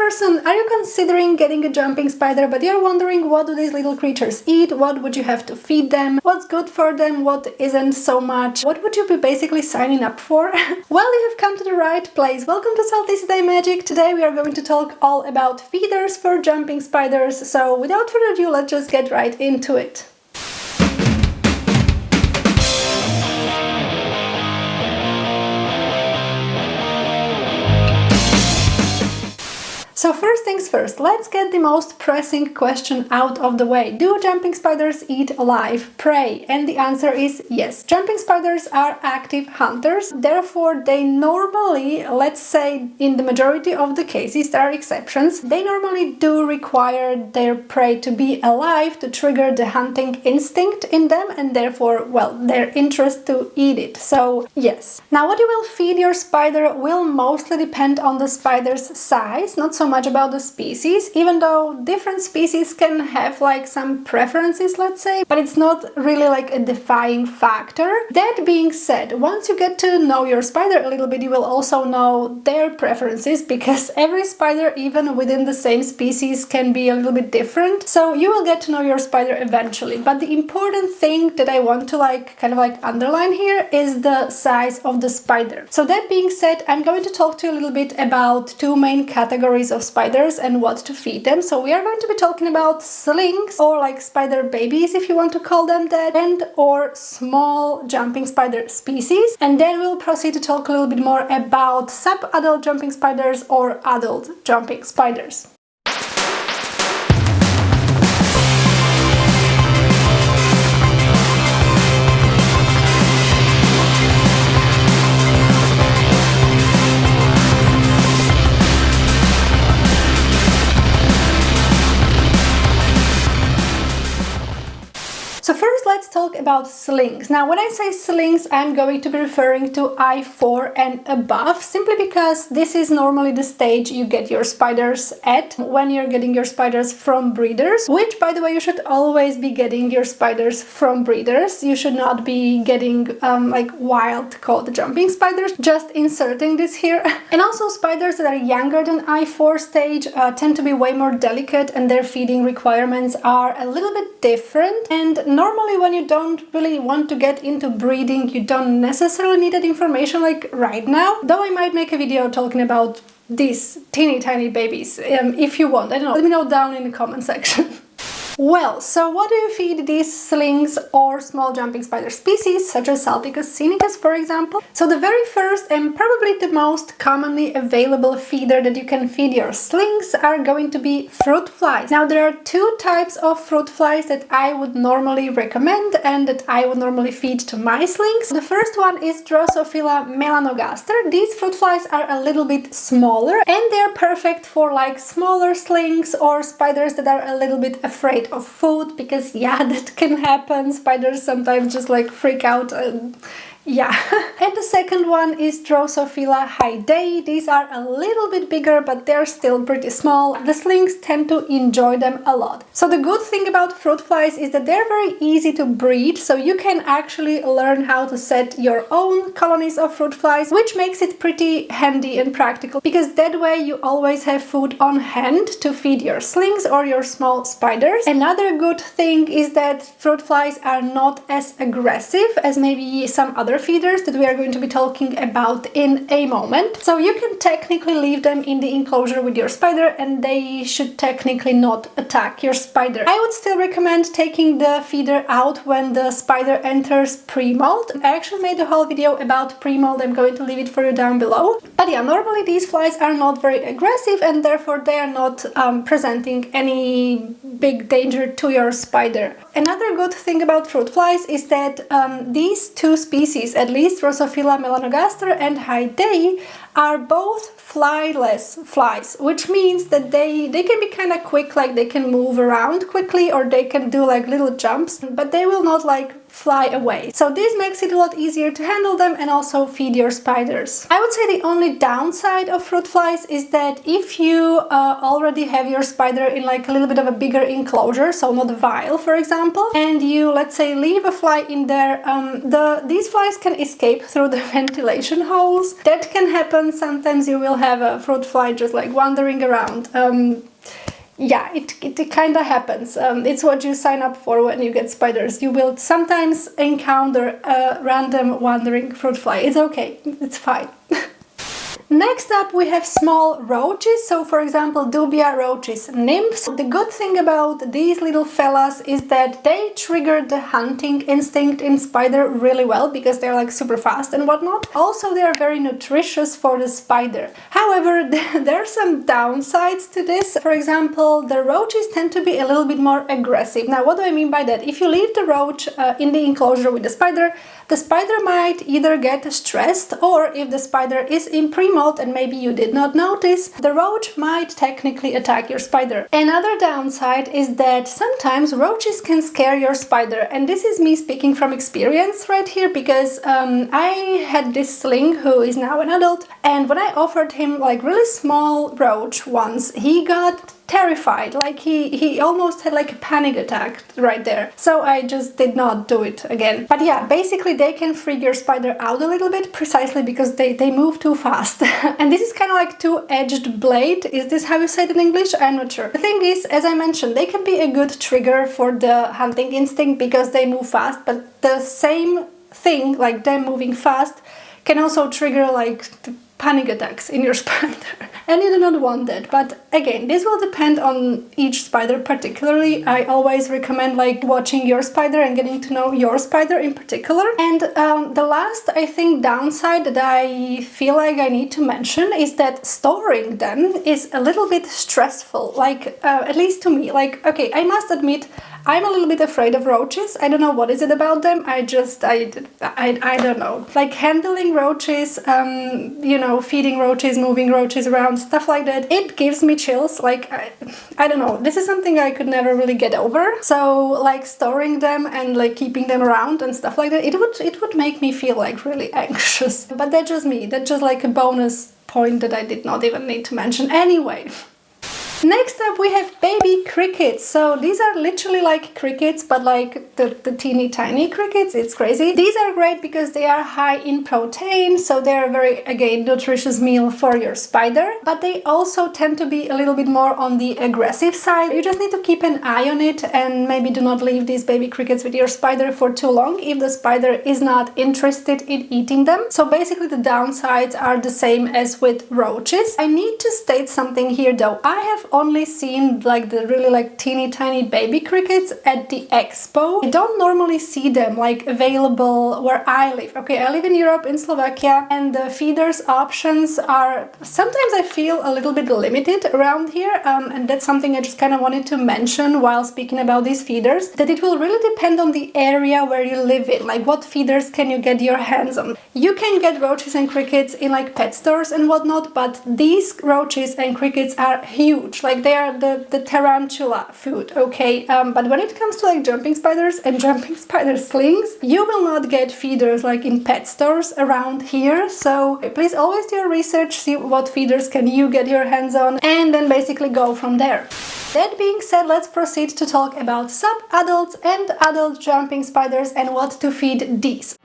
person, are you considering getting a jumping spider, but you're wondering what do these little creatures eat, what would you have to feed them, what's good for them, what isn't so much, what would you be basically signing up for? Well, you have come to the right place. Welcome to Salty Day Magic. Today we are going to talk all about feeders for jumping spiders, so without further ado, let's just get right into it. So first things first, let's get the most pressing question out of the way. Do jumping spiders eat live prey? And the answer is yes. Jumping spiders are active hunters, therefore they normally, let's say in the majority of the cases, there are exceptions, they normally do require their prey to be alive to trigger the hunting instinct in them and therefore, well, their interest to eat it. So yes. Now what you will feed your spider will mostly depend on the spider's size, not so much about the species, even though different species can have like some preferences, let's say, but it's not really like a defining factor. That being said, once you get to know your spider a little bit, you will also know their preferences, because every spider, even within the same species, can be a little bit different. So you will get to know your spider eventually. But the important thing that I want to underline here is the size of the spider. So that being said, I'm going to talk to you a little bit about two main categories of spiders and what to feed them. So we are going to be talking about slings, or like spider babies if you want to call them that, and or small jumping spider species, and then we'll proceed to talk a little bit more about sub-adult jumping spiders or adult jumping spiders. So first let's talk about slings. Now when I say slings, I'm going to be referring to I4 and above, simply because this is normally the stage you get your spiders at when you're getting your spiders from breeders, which by the way, you should always be getting your spiders from breeders. You should not be getting like wild caught jumping spiders, just inserting this here. And also spiders that are younger than I4 stage tend to be way more delicate and their feeding requirements are a little bit different, and normally when you don't really want to get into breeding, you don't necessarily need that information like right now, though I might make a video talking about these teeny tiny babies if you want. I don't know, let me know down in the comment section. Well, so what do you feed these slings or small jumping spider species, such as Salpicus sinicus, for example? So the very first and probably the most commonly available feeder that you can feed your slings are going to be fruit flies. Now there are two types of fruit flies that I would normally recommend and that I would normally feed to my slings. The first one is Drosophila melanogaster. These fruit flies are a little bit smaller and they're perfect for like smaller slings or spiders that are a little bit afraid of food, because yeah, that can happen. Spiders sometimes just like freak out and yeah. And the second one is Drosophila hydei. These are a little bit bigger, but they're still pretty small. The slings tend to enjoy them a lot. So the good thing about fruit flies is that they're very easy to breed, so you can actually learn how to set your own colonies of fruit flies, which makes it pretty handy and practical, because that way you always have food on hand to feed your slings or your small spiders. Another good thing is that fruit flies are not as aggressive as maybe some other feeders that we are going to be talking about in a moment. So you can technically leave them in the enclosure with your spider and they should technically not attack your spider. I would still recommend taking the feeder out when the spider enters pre-molt. I actually made a whole video about pre-molt. I'm going to leave it for you down below. But yeah, normally these flies are not very aggressive and therefore they are not presenting any big danger to your spider. Another good thing about fruit flies is that these two species, at least Drosophila melanogaster and hydei, are both flyless flies, which means that they can be kind of quick, like they can move around quickly or they can do like little jumps, but they will not like fly away. So this makes it a lot easier to handle them and also feed your spiders. I would say the only downside of fruit flies is that if you already have your spider in like a little bit of a bigger enclosure, so not a vial for example, and you, let's say, leave a fly in there, these flies can escape through the ventilation holes. That can happen. Sometimes you will have a fruit fly just like wandering around. Yeah, it kind of happens. It's what you sign up for when you get spiders. You will sometimes encounter a random wandering fruit fly. It's okay, it's fine. Next up we have small roaches, so for example dubia roaches nymphs. The good thing about these little fellas is that they trigger the hunting instinct in spider really well because they're like super fast and whatnot. Also they are very nutritious for the spider. However, there are some downsides to this. For example, the roaches tend to be a little bit more aggressive. Now what do I mean by that? If you leave the roach in the enclosure with the spider might either get stressed, or if the spider is in pre-molt and maybe you did not notice, the roach might technically attack your spider. Another downside is that sometimes roaches can scare your spider, and this is me speaking from experience right here because I had this sling who is now an adult, and when I offered him like really small roach once, he got terrified, like he almost had like a panic attack right there. So I just did not do it again. But yeah, basically they can freak your spider out a little bit precisely because they move too fast. And this is kind of like two-edged blade. Is this how you say it in English? I'm not sure. The thing is, as I mentioned, they can be a good trigger for the hunting instinct because they move fast, but the same thing, like them moving fast, can also trigger like panic attacks in your spider, and you do not want that. But again, this will depend on each spider particularly. I always recommend like watching your spider and getting to know your spider in particular. And the last, I think, downside that I feel like I need to mention is that storing them is a little bit stressful, like at least to me. Like, okay, I must admit I'm a little bit afraid of roaches. I don't know what is it about them. I don't know. Like handling roaches, you know, feeding roaches, moving roaches around, stuff like that. It gives me chills. Like, I don't know. This is something I could never really get over. So like storing them and like keeping them around and stuff like that, it would make me feel like really anxious. But that's just me. That's just like a bonus point that I did not even need to mention anyway. Next up we have baby crickets. So these are literally like crickets, but like the teeny tiny crickets. It's crazy. These are great because they are high in protein, so they're a very, again, nutritious meal for your spider. But they also tend to be a little bit more on the aggressive side. You just need to keep an eye on it and maybe do not leave these baby crickets with your spider for too long if the spider is not interested in eating them. So basically the downsides are the same as with roaches. I need to state something here though. I have only seen like the really like teeny tiny baby crickets at the expo. I don't normally see them like available where I live. Okay, I live in Europe, in Slovakia, and the feeders options are sometimes I feel a little bit limited around here, and that's something I just kind of wanted to mention while speaking about these feeders, that it will really depend on the area where you live in, like what feeders can you get your hands on. You can get roaches and crickets in like pet stores and whatnot, but these roaches and crickets are huge. Like they are the tarantula food, okay? But when it comes to like jumping spiders and jumping spider slings, you will not get feeders like in pet stores around here. So please always do your research, see what feeders can you get your hands on, and then basically go from there. That being said, let's proceed to talk about sub-adults and adult jumping spiders and what to feed these.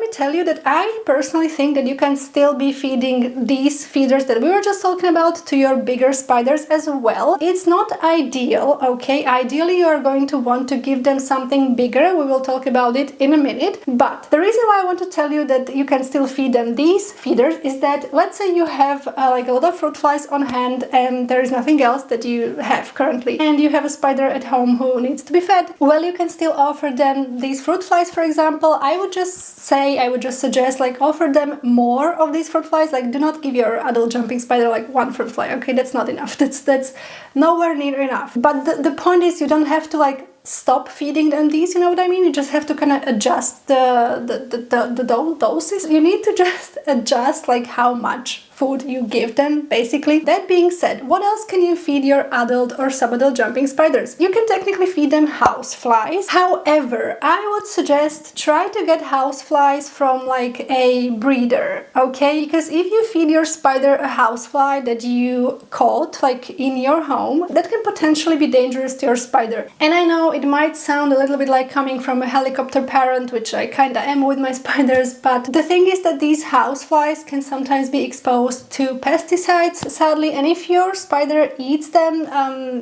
Tell you that I personally think that you can still be feeding these feeders that we were just talking about to your bigger spiders as well. It's not ideal, okay? Ideally, you are going to want to give them something bigger. We will talk about it in a minute. But the reason why I want to tell you that you can still feed them these feeders is that, let's say you have like a lot of fruit flies on hand and there is nothing else that you have currently, and you have a spider at home who needs to be fed. Well, you can still offer them these fruit flies, for example. I would just suggest like offer them more of these fruit flies. Like do not give your adult jumping spider like one fruit fly, okay? That's not enough. That's nowhere near enough. But the point is you don't have to like stop feeding them these, you know what I mean? You just have to kind of adjust the doses. You need to just adjust like how much food you give them, basically. That being said, what else can you feed your adult or subadult jumping spiders? You can technically feed them house flies. However, I would suggest try to get house flies from like a breeder, okay? Because if you feed your spider a housefly that you caught like in your home, that can potentially be dangerous to your spider. And I know it might sound a little bit like coming from a helicopter parent, which I kinda am with my spiders, but the thing is that these houseflies can sometimes be exposed to pesticides, sadly, and if your spider eats them,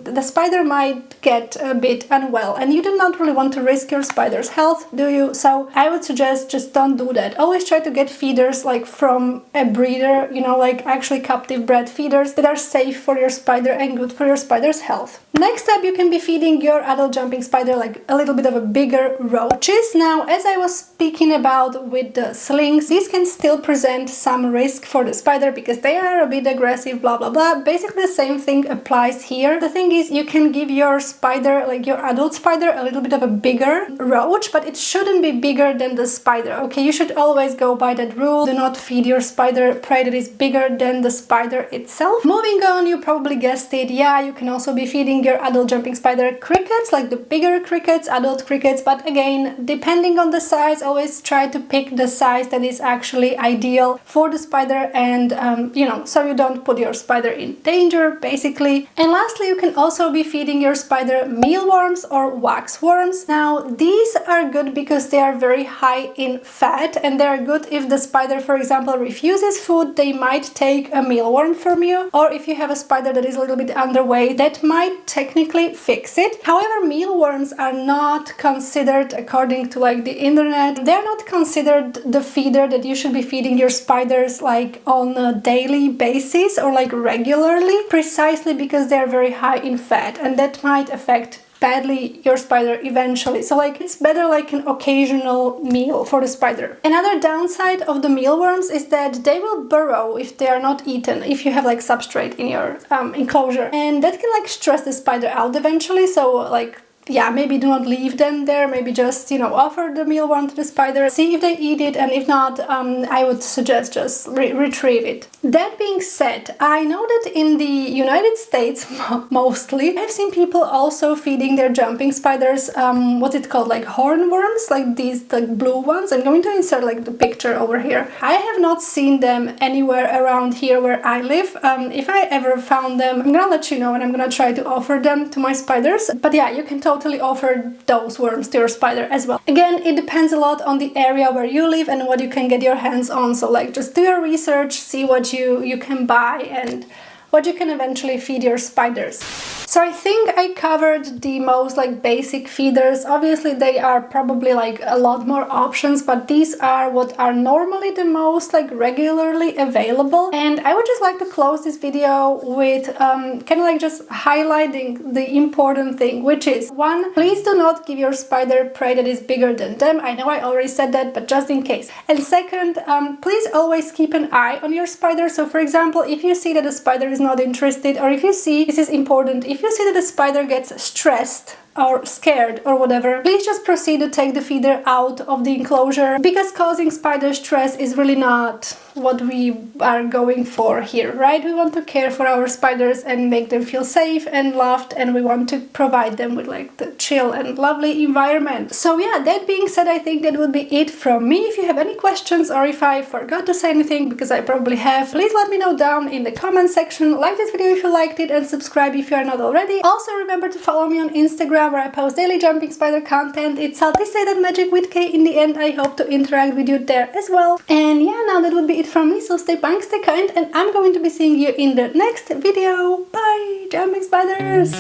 the spider might get a bit unwell, and you do not really want to risk your spider's health, do you? So I would suggest just don't do that. Always try to get feeders like from a breeder, you know, like actually captive bred feeders that are safe for your spider and good for your spider's health. Next up, you can be feeding your adult jumping spider like a little bit of a bigger roaches. Now, as I was speaking about with the slings, these can still present some risk for the spider because they are a bit aggressive, blah blah blah. Basically the same thing applies here. The thing is, you can give your spider, like your adult spider, a little bit of a bigger roach, but it shouldn't be bigger than the spider, okay? You should always go by that rule. Do not feed your spider prey that is bigger than the spider itself. Moving on, you probably guessed it, yeah, you can also be feeding your adult jumping spider crickets, like the bigger crickets, adult crickets, but again, depending on the size, always try to pick the size that is actually ideal for the spider and you know, so you don't put your spider in danger, basically. And lastly, you can also be feeding your spider mealworms or waxworms. Now, these are good because they are very high in fat, and they are good if the spider, for example, refuses food. They might take a mealworm from you, or if you have a spider that is a little bit underweight, that might technically fix it. However, mealworms are not considered, according to like the internet, they're not considered the feeder that you should be feeding your spiders like on a daily basis or like regularly, precisely because they're very high in fat, and that might affect badly your spider eventually. So like it's better like an occasional meal for the spider. Another downside of the mealworms is that they will burrow if they are not eaten, if you have like substrate in your enclosure, and that can like stress the spider out eventually. So like, yeah, maybe do not leave them there, maybe just, you know, offer the mealworm to the spider, see if they eat it, and if not, I would suggest just retrieve it. That being said, I know that in the United States, mostly, I've seen people also feeding their jumping spiders, what's it called, like hornworms, like these like blue ones. I'm going to insert like the picture over here. I have not seen them anywhere around here where I live. If I ever found them, I'm gonna let you know, and I'm gonna try to offer them to my spiders. But yeah, you can totally offer those worms to your spider as well. Again, it depends a lot on the area where you live and what you can get your hands on. So like just do your research, see what you can buy and what you can eventually feed your spiders. So I think I covered the most like basic feeders. Obviously they are probably like a lot more options, but these are what are normally the most like regularly available. And I would just like to close this video with kind of like just highlighting the important thing, which is one, please do not give your spider prey that is bigger than them. I know I already said that, but just in case. And second, please always keep an eye on your spider. So for example, if you see that the spider is not interested, or if you see, this is important, if you see that the spider gets stressed or scared or whatever, please just proceed to take the feeder out of the enclosure, because causing spider stress is really not what we are going for here, right? We want to care for our spiders and make them feel safe and loved, and we want to provide them with like the chill and lovely environment. So yeah, that being said, I think that would be it from me. If you have any questions or if I forgot to say anything, because I probably have, please let me know down in the comment section. Like this video if you liked it and subscribe if you are not already. Also remember to follow me on Instagram, where I post daily jumping spider content. It's how they say that magic with K in the end. I hope to interact with you there as well. And yeah, now that would be it from me. So stay punk, stay kind, and I'm going to be seeing you in the next video. Bye, jumping spiders!